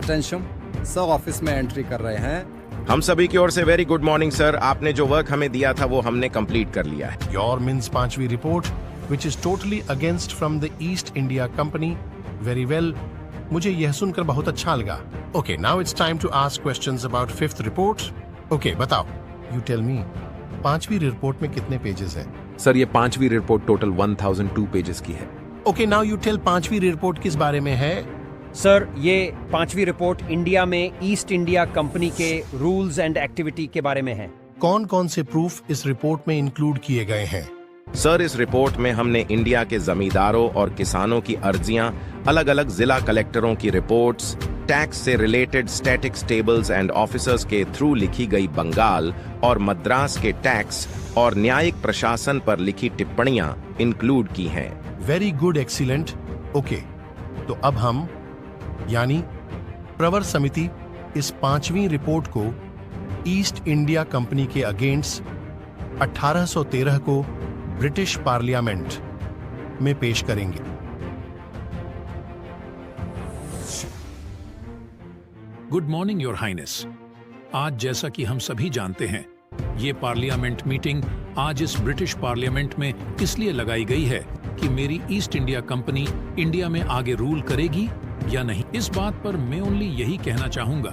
Attention, sir office में entry कर रहे हैं। हम सभी की ओर से वेरी गुड मॉर्निंग सर। आपने जो वर्क हमें दिया था वो हमने कंप्लीट कर लिया है। Your means पांचवी report which is totally against from the East India Company. Very well. मुझे यह सुनकर बहुत अच्छा लगा। Okay, now it's time to ask questions about fifth report. Okay, बताओ। You tell me. पांचवी रिपोर्ट में कितने पेजेस हैं? सर ये पांचवी रिपोर्ट टोटल 1002 पेजेस की है। Okay, now you tell पांचवी रिपोर्ट किस बारे में है? सर ये पांचवी रिपोर्ट इंडिया में ईस्ट इंडिया कंपनी के रूल्स एंड एक्टिविटी के बारे में है। कौन कौन से प्रूफ इस रिपोर्ट में इंक्लूड किए गए हैं? सर इस रिपोर्ट में हमने इंडिया के जमींदारों और किसानों की अर्जियां, अलग अलग जिला कलेक्टरों की रिपोर्ट्स, टैक्स से related statics tables and officers के थ्रू लिखी गई बंगाल और मद्रास के टैक्स और न्यायिक प्रशासन पर लिखी टिप्पणियां इंक्लूड की हैं। Very good, excellent. ओके, तो अब हम यानी प्रवर समिति इस पांचवी रिपोर्ट को ईस्ट इंडिया कंपनी के अगेंस्ट 1813 को ब्रिटिश पार्लियामेंट में पेश करेंगे। Good morning your highness. आज जैसा कि हम सभी जानते हैं, ये पार्लियामेंट मीटिंग आज इस ब्रिटिश पार्लियामेंट में इसलिए लगाई गई है कि मेरी ईस्ट इंडिया कंपनी इंडिया में आगे रूल करेगी या नहीं। इस बात पर मैं ओनली यही कहना चाहूंगा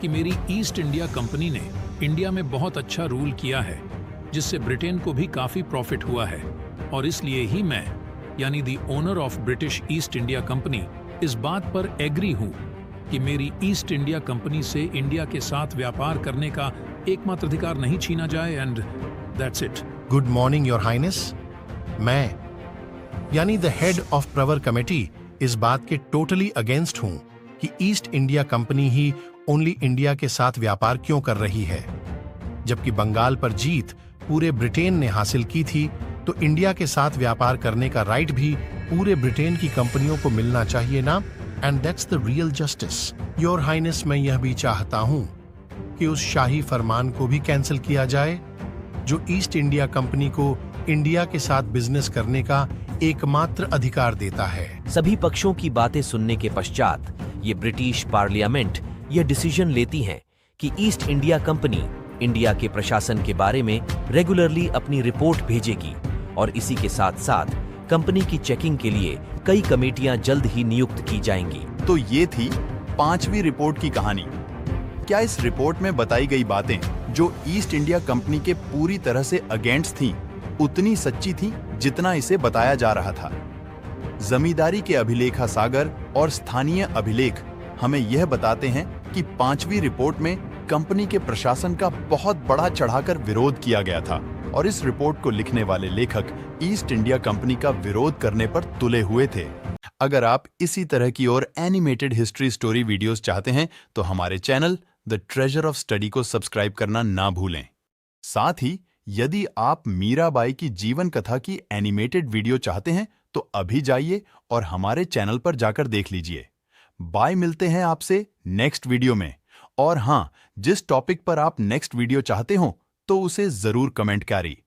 कि मेरी ईस्ट इंडिया कंपनी ने इंडिया में बहुत अच्छा रूल किया है, जिससे ब्रिटेन को भी काफी प्रॉफिट हुआ है, और इसलिए ही मैं यानी the owner of British east India company इस बात पर एग्री हूं कि मेरी ईस्ट इंडिया कंपनी से इंडिया के साथ व्यापार करने का एकमात्र अधिकार नहीं छीना जाए, and that's it. Good morning your highness. मैं यानी द हेड ऑफ प्रवर कमेटी इस बात के टोटली अगेंस्ट हूं कि ईस्ट इंडिया कंपनी ही ओनली इंडिया के साथ व्यापार क्यों कर रही है। जबकि बंगाल पर जीत पूरे ब्रिटेन ने हासिल की थी, तो इंडिया के साथ व्यापार करने का राइट भी पूरे ब्रिटेन की कंपनियों को मिलना चाहिए ना। And that's the real justice. Your highness, मैं यह भी चाहता हूं कि उस शाही फरमान को भी कैंसिल किया जाए जो ईस्ट इंडिया कंपनी को इंडिया के साथ बिजनेस करने का एकमात्र अधिकार देता है। सभी पक्षों की बातें सुनने के पश्चात ये ब्रिटिश पार्लियामेंट यह डिसीजन लेती है कि ईस्ट इंडिया कंपनी इंडिया के प्रशासन के बारे में रेगुलरली अपनी रिपोर्ट भेजेगी, और इसी के साथ साथ कंपनी की चेकिंग के लिए कई कमेटियां जल्द ही नियुक्त की जाएंगी। तो ये थी पांचवी रिपोर्ट की कहानी। क्या इस रिपोर्ट में बताई गई बातें जो ईस्ट इंडिया कंपनी के पूरी तरह से अगेंस्ट थीं, उतनी सच्ची थी जितना इसे बताया जा रहा था? जमींदारी के अभिलेखा सागर और स्थानीय अभिलेख हमें यह बताते हैं कि पांचवी रिपोर्ट में कंपनी के प्रशासन का बहुत बड़ा चढ़ाकर विरोध किया गया था, और इस रिपोर्ट को लिखने वाले लेखक ईस्ट इंडिया कंपनी का विरोध करने पर तुले हुए थे। अगर आप इसी तरह की और एनिमेटेड हिस्ट्री स्टोरी वीडियोस चाहते हैं तो हमारे channel the treasure of study को सब्सक्राइब करना ना भूलें। साथ ही यदि आप मीराबाई की जीवन कथा की एनिमेटेड वीडियो चाहते हैं तो अभी जाइए और हमारे चैनल पर जाकर देख लीजिए। बाय, मिलते हैं आपसे नेक्स्ट वीडियो में। और हां, जिस टॉपिक पर आप नेक्स्ट वीडियो चाहते हो तो उसे जरूर कमेंट करिए।